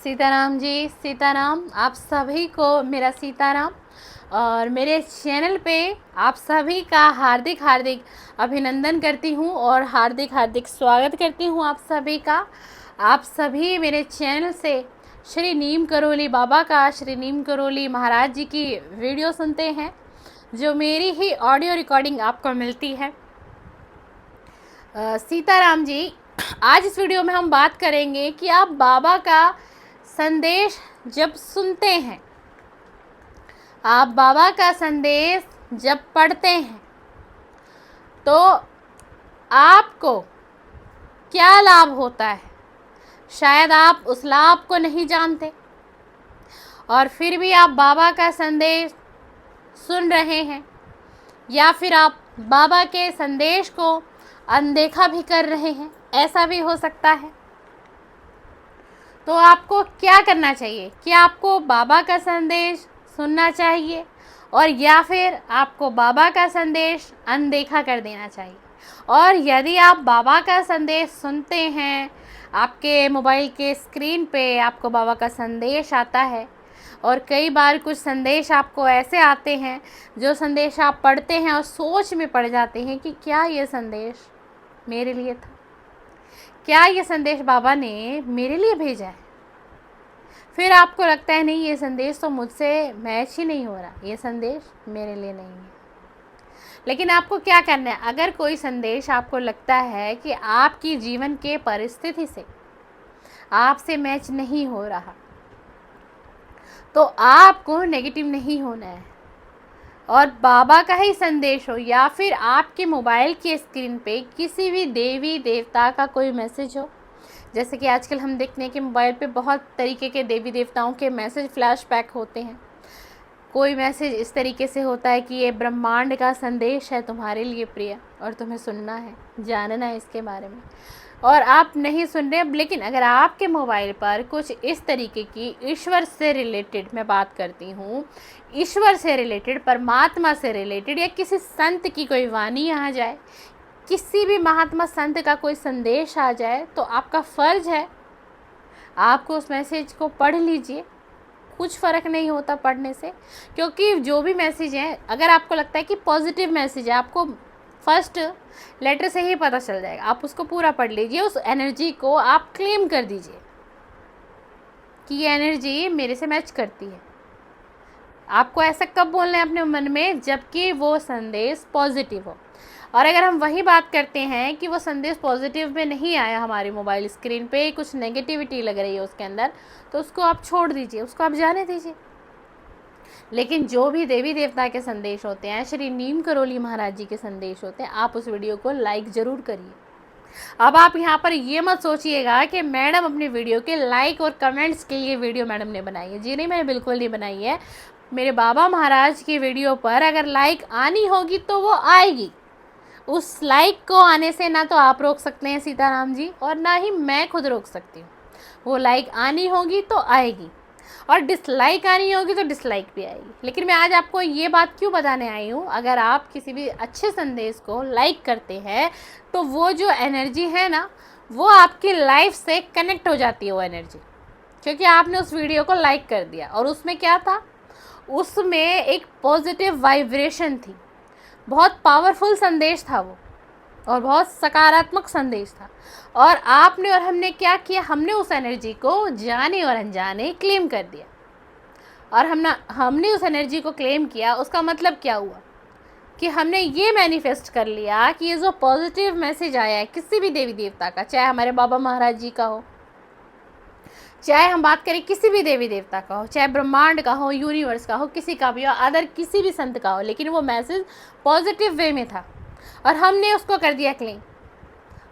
सीताराम जी, सीताराम। आप सभी को मेरा सीताराम। और मेरे चैनल पे आप सभी का हार्दिक हार्दिक अभिनंदन करती हूँ और हार्दिक हार्दिक स्वागत करती हूँ आप सभी का। आप सभी मेरे चैनल से श्री नीम करोली बाबा का, श्री नीम करोली महाराज जी की वीडियो सुनते हैं, जो मेरी ही ऑडियो रिकॉर्डिंग आपको मिलती है। सीताराम जी, आज इस वीडियो में हम बात करेंगे कि आप बाबा का संदेश जब सुनते हैं, आप बाबा का संदेश जब पढ़ते हैं, तो आपको क्या लाभ होता है। शायद आप उस लाभ को नहीं जानते और फिर भी आप बाबा का संदेश सुन रहे हैं, या फिर आप बाबा के संदेश को अनदेखा भी कर रहे हैं, ऐसा भी हो सकता है। तो आपको क्या करना चाहिए कि आपको बाबा का संदेश सुनना चाहिए और या फिर आपको बाबा का संदेश अनदेखा कर देना चाहिए। और यदि आप बाबा का संदेश सुनते हैं, आपके मोबाइल के स्क्रीन पे आपको बाबा का संदेश आता है, और कई बार कुछ संदेश आपको ऐसे आते हैं जो संदेश आप पढ़ते हैं और सोच में पड़ जाते हैं कि क्या ये संदेश मेरे लिए था, क्या ये संदेश बाबा ने मेरे लिए भेजा है। फिर आपको लगता है नहीं, ये संदेश तो मुझसे मैच ही नहीं हो रहा, ये संदेश मेरे लिए नहीं है। लेकिन आपको क्या करना है, अगर कोई संदेश आपको लगता है कि आपकी जीवन के परिस्थिति से आपसे मैच नहीं हो रहा, तो आपको नेगेटिव नहीं होना है और बाबा का ही संदेश हो या फिर आपके मोबाइल के स्क्रीन पे किसी भी देवी देवता का कोई मैसेज हो। जैसे कि आजकल हम देखते हैं कि मोबाइल पे बहुत तरीके के देवी देवताओं के मैसेज फ्लैशबैक होते हैं। कोई मैसेज इस तरीके से होता है कि ये ब्रह्मांड का संदेश है तुम्हारे लिए प्रिय, और तुम्हें सुनना है, जानना है इसके बारे में, और आप नहीं सुन रहे। लेकिन अगर आपके मोबाइल पर कुछ इस तरीके की ईश्वर से रिलेटेड, मैं बात करती हूँ ईश्वर से रिलेटेड, परमात्मा से रिलेटेड, या किसी संत की कोई वाणी आ जाए, किसी भी महात्मा संत का कोई संदेश आ जाए, तो आपका फ़र्ज़ है आपको उस मैसेज को पढ़ लीजिए। कुछ फ़र्क नहीं होता पढ़ने से, क्योंकि जो भी मैसेज है, अगर आपको लगता है कि पॉजिटिव मैसेज है, आपको फर्स्ट लेटर से ही पता चल जाएगा, आप उसको पूरा पढ़ लीजिए। उस एनर्जी को आप क्लेम कर दीजिए कि ये एनर्जी मेरे से मैच करती है। आपको ऐसा कब बोलना है अपने मन में, जबकि वो संदेश पॉजिटिव हो। और अगर हम वही बात करते हैं कि वो संदेश पॉजिटिव में नहीं आया, हमारे मोबाइल स्क्रीन पे कुछ नेगेटिविटी लग रही है उसके अंदर, तो उसको आप छोड़ दीजिए, उसको आप जाने दीजिए। लेकिन जो भी देवी देवता के संदेश होते हैं, श्री नीम करोली महाराज जी के संदेश होते हैं, आप उस वीडियो को लाइक ज़रूर करिए। अब आप यहाँ पर ये मत सोचिएगा कि मैडम अपनी वीडियो के लाइक और कमेंट्स के लिए वीडियो मैडम ने बनाई है। जी नहीं, मैंने बिल्कुल नहीं बनाई है। मेरे बाबा महाराज की वीडियो पर अगर लाइक आनी होगी तो वो आएगी। उस लाइक को आने से ना तो आप रोक सकते हैं सीताराम जी, और ना ही मैं खुद रोक सकती हूँ। वो लाइक आनी होगी तो आएगी, और डिसलाइक आनी होगी तो डिसलाइक भी आएगी। लेकिन मैं आज आपको ये बात क्यों बताने आई हूँ, अगर आप किसी भी अच्छे संदेश को लाइक करते हैं, तो वो जो एनर्जी है ना, वो आपकी लाइफ से कनेक्ट हो जाती है वो एनर्जी, क्योंकि आपने उस वीडियो को लाइक कर दिया। और उसमें क्या था, उसमें एक पॉजिटिव वाइब्रेशन थी, बहुत पावरफुल संदेश था वो, और बहुत सकारात्मक संदेश था। और आपने और हमने क्या किया, हमने उस एनर्जी को जाने और अनजाने क्लेम कर दिया। और हमने उस एनर्जी को क्लेम किया, उसका मतलब क्या हुआ कि हमने ये मैनिफेस्ट कर लिया कि ये जो पॉजिटिव मैसेज आया है किसी भी देवी देवता का, चाहे हमारे बाबा महाराज जी का हो, चाहे हम बात करें किसी भी देवी देवता का हो, चाहे ब्रह्मांड का हो, यूनिवर्स का हो, किसी का भी हो, अदर किसी भी संत का हो, लेकिन वो मैसेज पॉजिटिव वे में था और हमने उसको कर दिया क्लेम।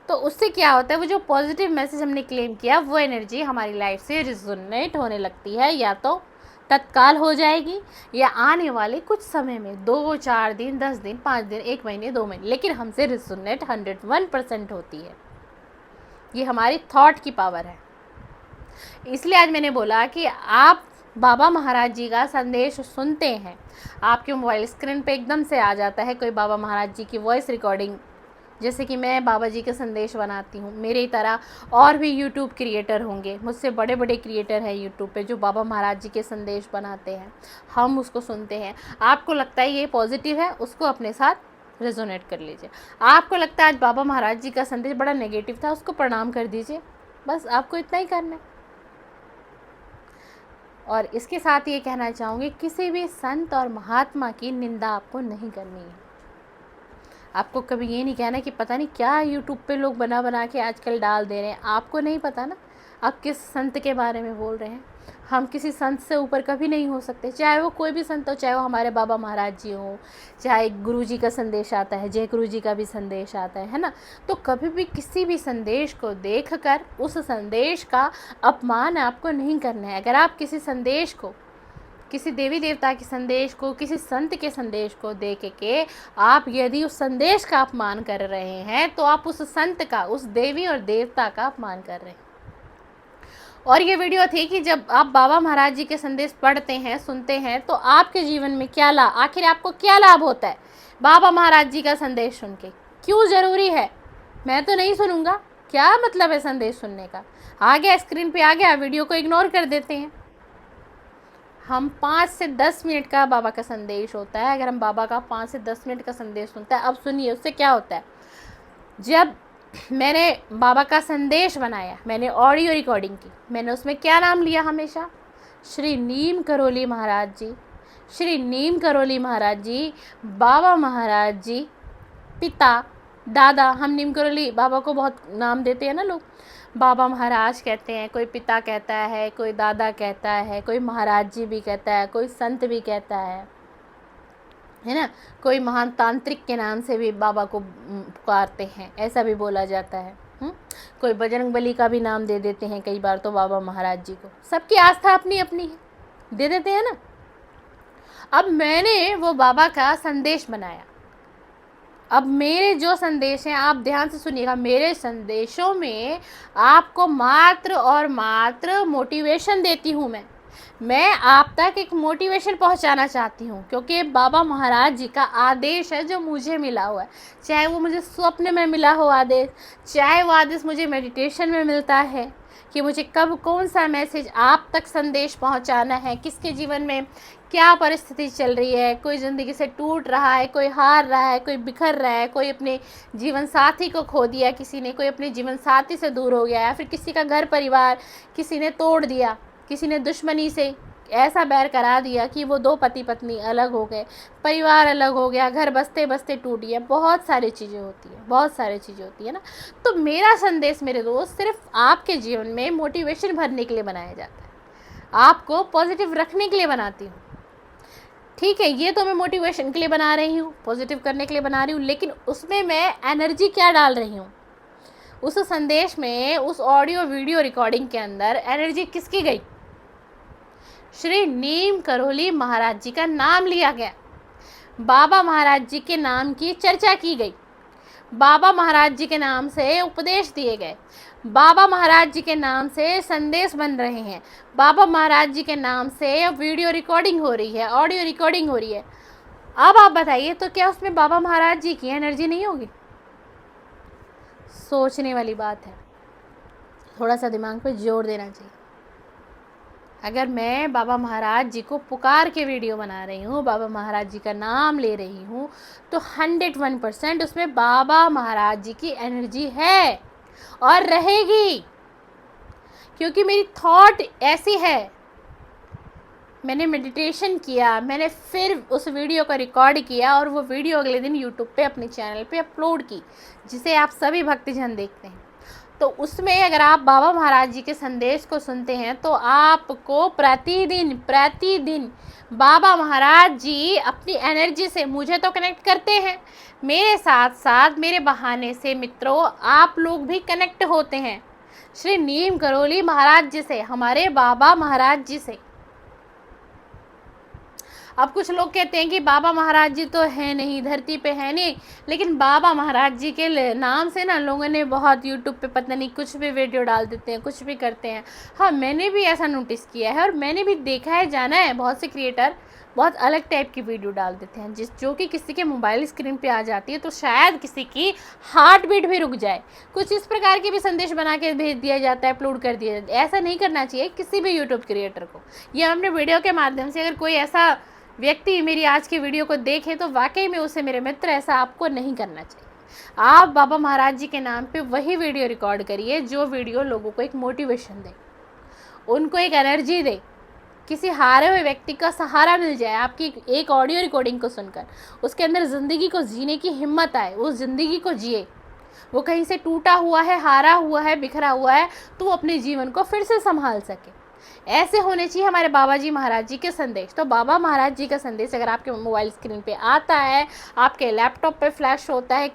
तो उससे क्या होता है, वो जो पॉजिटिव मैसेज हमने क्लेम किया, वो एनर्जी हमारी लाइफ से रिजोनेट होने लगती है, या तो तत्काल हो जाएगी या आने वाले कुछ समय में, 2 4 दिन, 10 दिन, 5 दिन, 1 महीने, 2 महीने, लेकिन हमसे रिजोनेट 101% होती है। ये हमारी थॉट की पावर है। इसलिए आज मैंने बोला कि आप बाबा महाराज जी का संदेश सुनते हैं, आपके मोबाइल स्क्रीन पे एकदम से आ जाता है कोई बाबा महाराज जी की वॉइस रिकॉर्डिंग जैसे कि मैं बाबा जी के संदेश बनाती हूँ, मेरी तरह और भी यूट्यूब क्रिएटर होंगे, मुझसे बड़े बड़े क्रिएटर हैं यूट्यूब पे जो बाबा महाराज जी के संदेश बनाते हैं, हम उसको सुनते हैं। आपको लगता है ये पॉजिटिव है, उसको अपने साथ रेजोनेट कर लीजिए। आपको लगता है आज बाबा महाराज जी का संदेश बड़ा नेगेटिव था, उसको प्रणाम कर दीजिए। बस आपको इतना ही करना है। और इसके साथ ये कहना चाहूँगी, किसी भी संत और महात्मा की निंदा आपको नहीं करनी है। आपको कभी ये नहीं कहना कि पता नहीं क्या यूट्यूब पे लोग बना बना के आजकल डाल दे रहे हैं। आपको नहीं पता ना आप किस संत के बारे में बोल रहे हैं। हम किसी संत से ऊपर कभी नहीं हो सकते, चाहे वो कोई भी संत हो, चाहे वो हमारे बाबा महाराज जी हो, चाहे गुरु जी का संदेश आता है, जय गुरु जी का भी संदेश आता है ना। तो कभी भी किसी भी संदेश को देखकर उस संदेश का अपमान आपको नहीं करना है। अगर आप किसी संदेश को, किसी देवी देवता के संदेश को, किसी संत के संदेश को देख के आप यदि उस संदेश का अपमान कर रहे हैं, तो आप उस संत का, उस देवी और देवता का अपमान कर रहे हैं। और ये वीडियो थी कि जब आप बाबा महाराज जी के संदेश पढ़ते हैं, सुनते हैं, तो आपके जीवन में क्या लाभ, आखिर आपको क्या लाभ होता है बाबा महाराज जी का संदेश सुन के? क्यों ज़रूरी है? मैं तो नहीं सुनूंगा, क्या मतलब है संदेश सुनने का? आ गया, स्क्रीन पे आ गया, वीडियो को इग्नोर कर देते हैं। हम 5 से 10 मिनट का बाबा का संदेश होता है। अगर हम बाबा का 5 से 10 मिनट का संदेश सुनते हैं, अब सुनिए उससे क्या होता है। जब मैंने बाबा का संदेश बनाया, मैंने ऑडियो रिकॉर्डिंग की, मैंने उसमें क्या नाम लिया हमेशा? श्री नीम करोली महाराज जी, श्री नीम करोली महाराज जी, बाबा महाराज जी, पिता, दादा। हम नीम करोली बाबा को बहुत नाम देते हैं ना लोग, बाबा महाराज कहते हैं, कोई पिता कहता है, कोई दादा कहता है, कोई महाराज जी भी कहता है, कोई संत भी कहता है ना। कोई महान तांत्रिक के नाम से भी बाबा को पुकारते हैं, ऐसा भी बोला जाता है। कोई बजरंग बली का भी नाम दे देते हैं कई बार तो बाबा महाराज जी को। सबकी आस्था अपनी अपनी है, दे देते हैं ना। अब मैंने वो बाबा का संदेश बनाया। अब मेरे जो संदेश हैं, आप ध्यान से सुनिएगा, मेरे संदेशों में आपको मात्र और मात्र मोटिवेशन देती हूँ। मैं आप तक एक मोटिवेशन पहुंचाना चाहती हूं, क्योंकि बाबा महाराज जी का आदेश है जो मुझे मिला हुआ है। चाहे वो मुझे स्वप्न में मिला हो आदेश, चाहे वो आदेश मुझे मेडिटेशन में मिलता है कि मुझे कब कौन सा मैसेज आप तक संदेश पहुंचाना है, किसके जीवन में क्या परिस्थिति चल रही है, कोई ज़िंदगी से टूट रहा है, कोई हार रहा है, कोई बिखर रहा है, कोई अपने जीवन साथी को खो दिया किसी ने, कोई अपने जीवन साथी से दूर हो गया है, फिर किसी का घर परिवार किसी ने तोड़ दिया, किसी ने दुश्मनी से ऐसा बैर करा दिया कि वो 2 पति पत्नी अलग हो गए, परिवार अलग हो गया, घर बसते बसते टूट गया। बहुत सारी चीज़ें होती है, बहुत सारी चीज़ें होती है ना। तो मेरा संदेश मेरे दोस्त सिर्फ आपके जीवन में मोटिवेशन भरने के लिए बनाया जाता है, आपको पॉजिटिव रखने के लिए बनाती हूँ। ठीक है, ये तो मैं मोटिवेशन के लिए बना रही हूँ, पॉजिटिव करने के लिए बना रही हूँ, लेकिन उसमें मैं एनर्जी क्या डाल रही हूँ? उस संदेश में, उस ऑडियो वीडियो रिकॉर्डिंग के अंदर एनर्जी किसकी गई? श्री नीम करोली महाराज जी का नाम लिया गया, बाबा महाराज जी के नाम की चर्चा की गई, बाबा महाराज जी के नाम से उपदेश दिए गए, बाबा महाराज जी के नाम से संदेश बन रहे हैं, बाबा महाराज जी के नाम से वीडियो रिकॉर्डिंग हो रही है, ऑडियो रिकॉर्डिंग हो रही है। अब आप बताइए, तो क्या उसमें बाबा महाराज जी की एनर्जी नहीं होगी? सोचने वाली बात है, थोड़ा सा दिमाग पे जोर देना चाहिए। अगर मैं बाबा महाराज जी को पुकार के वीडियो बना रही हूँ, बाबा महाराज जी का नाम ले रही हूँ, तो 101% उसमें बाबा महाराज जी की एनर्जी है और रहेगी, क्योंकि मेरी थॉट ऐसी है। मैंने मेडिटेशन किया, मैंने फिर उस वीडियो को रिकॉर्ड किया और वो वीडियो अगले दिन यूट्यूब पे अपने चैनल पे अपलोड की, जिसे आप सभी भक्तजन देखते हैं। तो उसमें अगर आप बाबा महाराज जी के संदेश को सुनते हैं, तो आपको प्रतिदिन बाबा महाराज जी अपनी एनर्जी से मुझे तो कनेक्ट करते हैं, मेरे साथ साथ मेरे बहाने से मित्रों आप लोग भी कनेक्ट होते हैं श्री नीम करोली महाराज जी से, हमारे बाबा महाराज जी से। अब कुछ लोग कहते हैं कि बाबा महाराज जी तो है नहीं, धरती पे है नहीं, लेकिन बाबा महाराज जी के नाम से ना लोगों ने बहुत यूट्यूब पे पता नहीं कुछ भी वीडियो डाल देते हैं, कुछ भी करते हैं। हाँ, मैंने भी ऐसा नोटिस किया है और मैंने भी देखा है, जाना है बहुत से क्रिएटर बहुत अलग टाइप की वीडियो डाल देते हैं जो कि किसी के मोबाइल स्क्रीन पे आ जाती है तो शायद किसी की हार्ट बीट भी रुक जाए। कुछ इस प्रकार के भी संदेश बना के भेज दिया जाता है, अपलोड कर दिया जाता है। ऐसा नहीं करना चाहिए किसी भी यूट्यूब क्रिएटर को। या अपने वीडियो के माध्यम से अगर कोई ऐसा व्यक्ति मेरी आज की वीडियो को देखे तो वाकई में उसे मेरे मित्र, ऐसा आपको नहीं करना चाहिए। आप बाबा महाराज जी के नाम पे वही वीडियो रिकॉर्ड करिए जो वीडियो लोगों को एक मोटिवेशन दे, उनको एक एनर्जी दे, किसी हारे हुए व्यक्ति का सहारा मिल जाए आपकी एक ऑडियो रिकॉर्डिंग को सुनकर, उसके अंदर ज़िंदगी को जीने की हिम्मत आए, वो ज़िंदगी को जिए। वो कहीं से टूटा हुआ है, हारा हुआ है, बिखरा हुआ है, तो वो अपने जीवन को फिर से संभाल सके। ऐसे होने चाहिए हमारे बाबा जी महाराज जी के संदेश। तो बाबा महाराज जी का संदेश अगर आपके मोबाइल स्क्रीन पे आता है, आपके लैपटॉप पे फ्लैश होता है,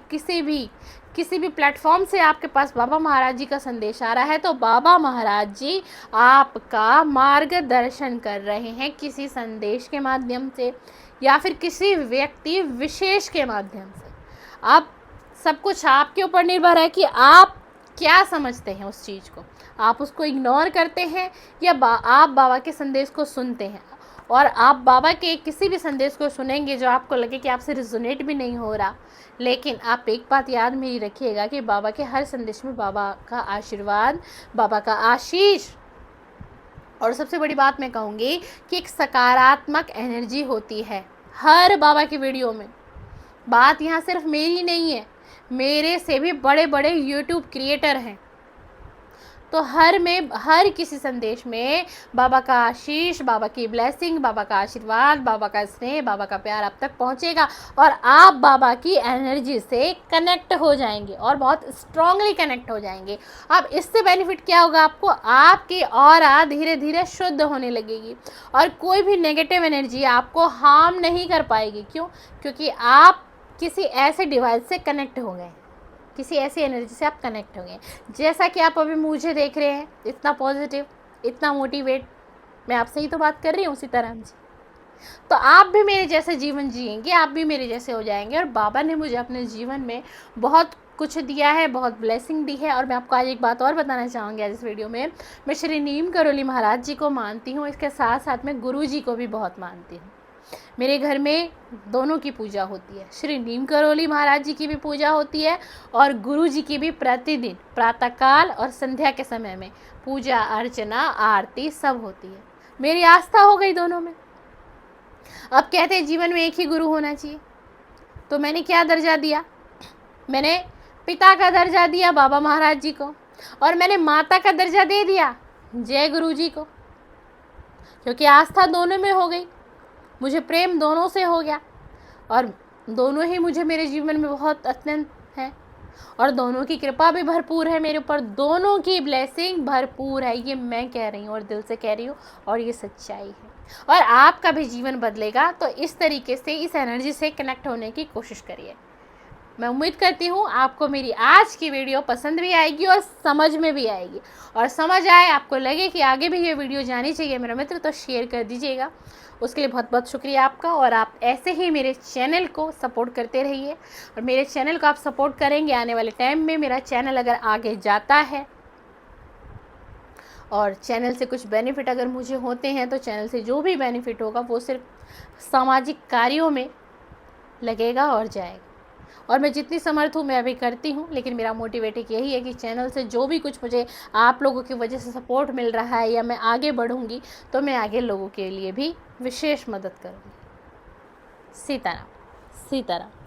किसी भी प्लेटफॉर्म से आपके पास बाबा महाराज जी का संदेश आ रहा है, तो बाबा महाराज जी आपका मार्गदर्शन कर रहे हैं किसी संदेश के माध्यम से या फिर किसी व्यक्ति विशेष के माध्यम से। आप सब कुछ आपके ऊपर निर्भर है कि आप क्या समझते हैं उस चीज़ को। आप उसको इग्नोर करते हैं या आप बाबा के संदेश को सुनते हैं। और आप बाबा के किसी भी संदेश को सुनेंगे जो आपको लगे कि आपसे रिजोनेट भी नहीं हो रहा, लेकिन आप एक बात याद में ही रखिएगा कि बाबा के हर संदेश में बाबा का आशीर्वाद, बाबा का आशीष, और सबसे बड़ी बात मैं कहूँगी कि एक सकारात्मक एनर्जी होती है हर बाबा की वीडियो में। बात यहाँ सिर्फ मेरी नहीं है, मेरे से भी बड़े बड़े यूट्यूब क्रिएटर हैं, तो हर किसी संदेश में बाबा का आशीष, बाबा की ब्लेसिंग, बाबा का आशीर्वाद, बाबा का स्नेह, बाबा का प्यार आप तक पहुंचेगा और आप बाबा की एनर्जी से कनेक्ट हो जाएंगे और बहुत स्ट्रांगली कनेक्ट हो जाएंगे। अब इससे बेनिफिट क्या होगा आपको, आपकी ऑरा धीरे धीरे शुद्ध होने लगेगी और कोई भी नेगेटिव एनर्जी आपको हार्म नहीं कर पाएगी। क्यों? क्योंकि आप किसी ऐसे डिवाइस से कनेक्ट हो गए, किसी ऐसी एनर्जी से आप कनेक्ट हो गए। जैसा कि आप अभी मुझे देख रहे हैं, इतना पॉजिटिव, इतना मोटिवेट, मैं आपसे ही तो बात कर रही हूँ उसी तरह से। तो आप भी मेरे जैसे जीवन जिएंगे, आप भी मेरे जैसे हो जाएंगे। और बाबा ने मुझे अपने जीवन में बहुत कुछ दिया है, बहुत ब्लेसिंग दी है। और मैं आपको आज एक बात और बताना चाहूँगी आज इस वीडियो में, मैं श्री नीम करोली महाराज जी को मानती हूँ, इसके साथ साथ मैं गुरु जी को भी बहुत मानती हूँ। मेरे घर में दोनों की पूजा होती है, श्री नीम करोली महाराज जी की भी पूजा होती है और गुरु जी की भी प्रतिदिन प्रातःकाल और संध्या के समय में पूजा अर्चना आरती सब होती है। मेरी आस्था हो गई दोनों में। अब कहते हैं जीवन में एक ही गुरु होना चाहिए, तो मैंने क्या दर्जा दिया, मैंने पिता का दर्जा दिया बाबा महाराज जी को और मैंने माता का दर्जा दे दिया जय गुरु जी को, क्योंकि आस्था दोनों में हो गई, मुझे प्रेम दोनों से हो गया और दोनों ही मुझे मेरे जीवन में बहुत अत्यंत है और दोनों की कृपा भी भरपूर है मेरे ऊपर, दोनों की ब्लेसिंग भरपूर है। ये मैं कह रही हूँ और दिल से कह रही हूँ और ये सच्चाई है। और आपका भी जीवन बदलेगा, तो इस तरीके से इस एनर्जी से कनेक्ट होने की कोशिश करिए। मैं उम्मीद करती हूँ आपको मेरी आज की वीडियो पसंद भी आएगी और समझ में भी आएगी, और समझ आए, आपको लगे कि आगे भी ये वीडियो जानी चाहिए मेरा मित्र, तो शेयर कर दीजिएगा। उसके लिए बहुत बहुत शुक्रिया आपका। और आप ऐसे ही मेरे चैनल को सपोर्ट करते रहिए और मेरे चैनल को आप सपोर्ट करेंगे, आने वाले टाइम में मेरा चैनल अगर आगे जाता है और चैनल से कुछ बेनिफिट अगर मुझे होते हैं, तो चैनल से जो भी बेनिफिट होगा वो सिर्फ सामाजिक कार्यों में लगेगा और जाएगा। और मैं जितनी समर्थ हूँ मैं अभी करती हूँ, लेकिन मेरा मोटिवेटिव यही है कि चैनल से जो भी कुछ मुझे आप लोगों की वजह से सपोर्ट मिल रहा है या मैं आगे बढ़ूँगी, तो मैं आगे लोगों के लिए भी विशेष मदद करूँगी। सीताराम, सीताराम।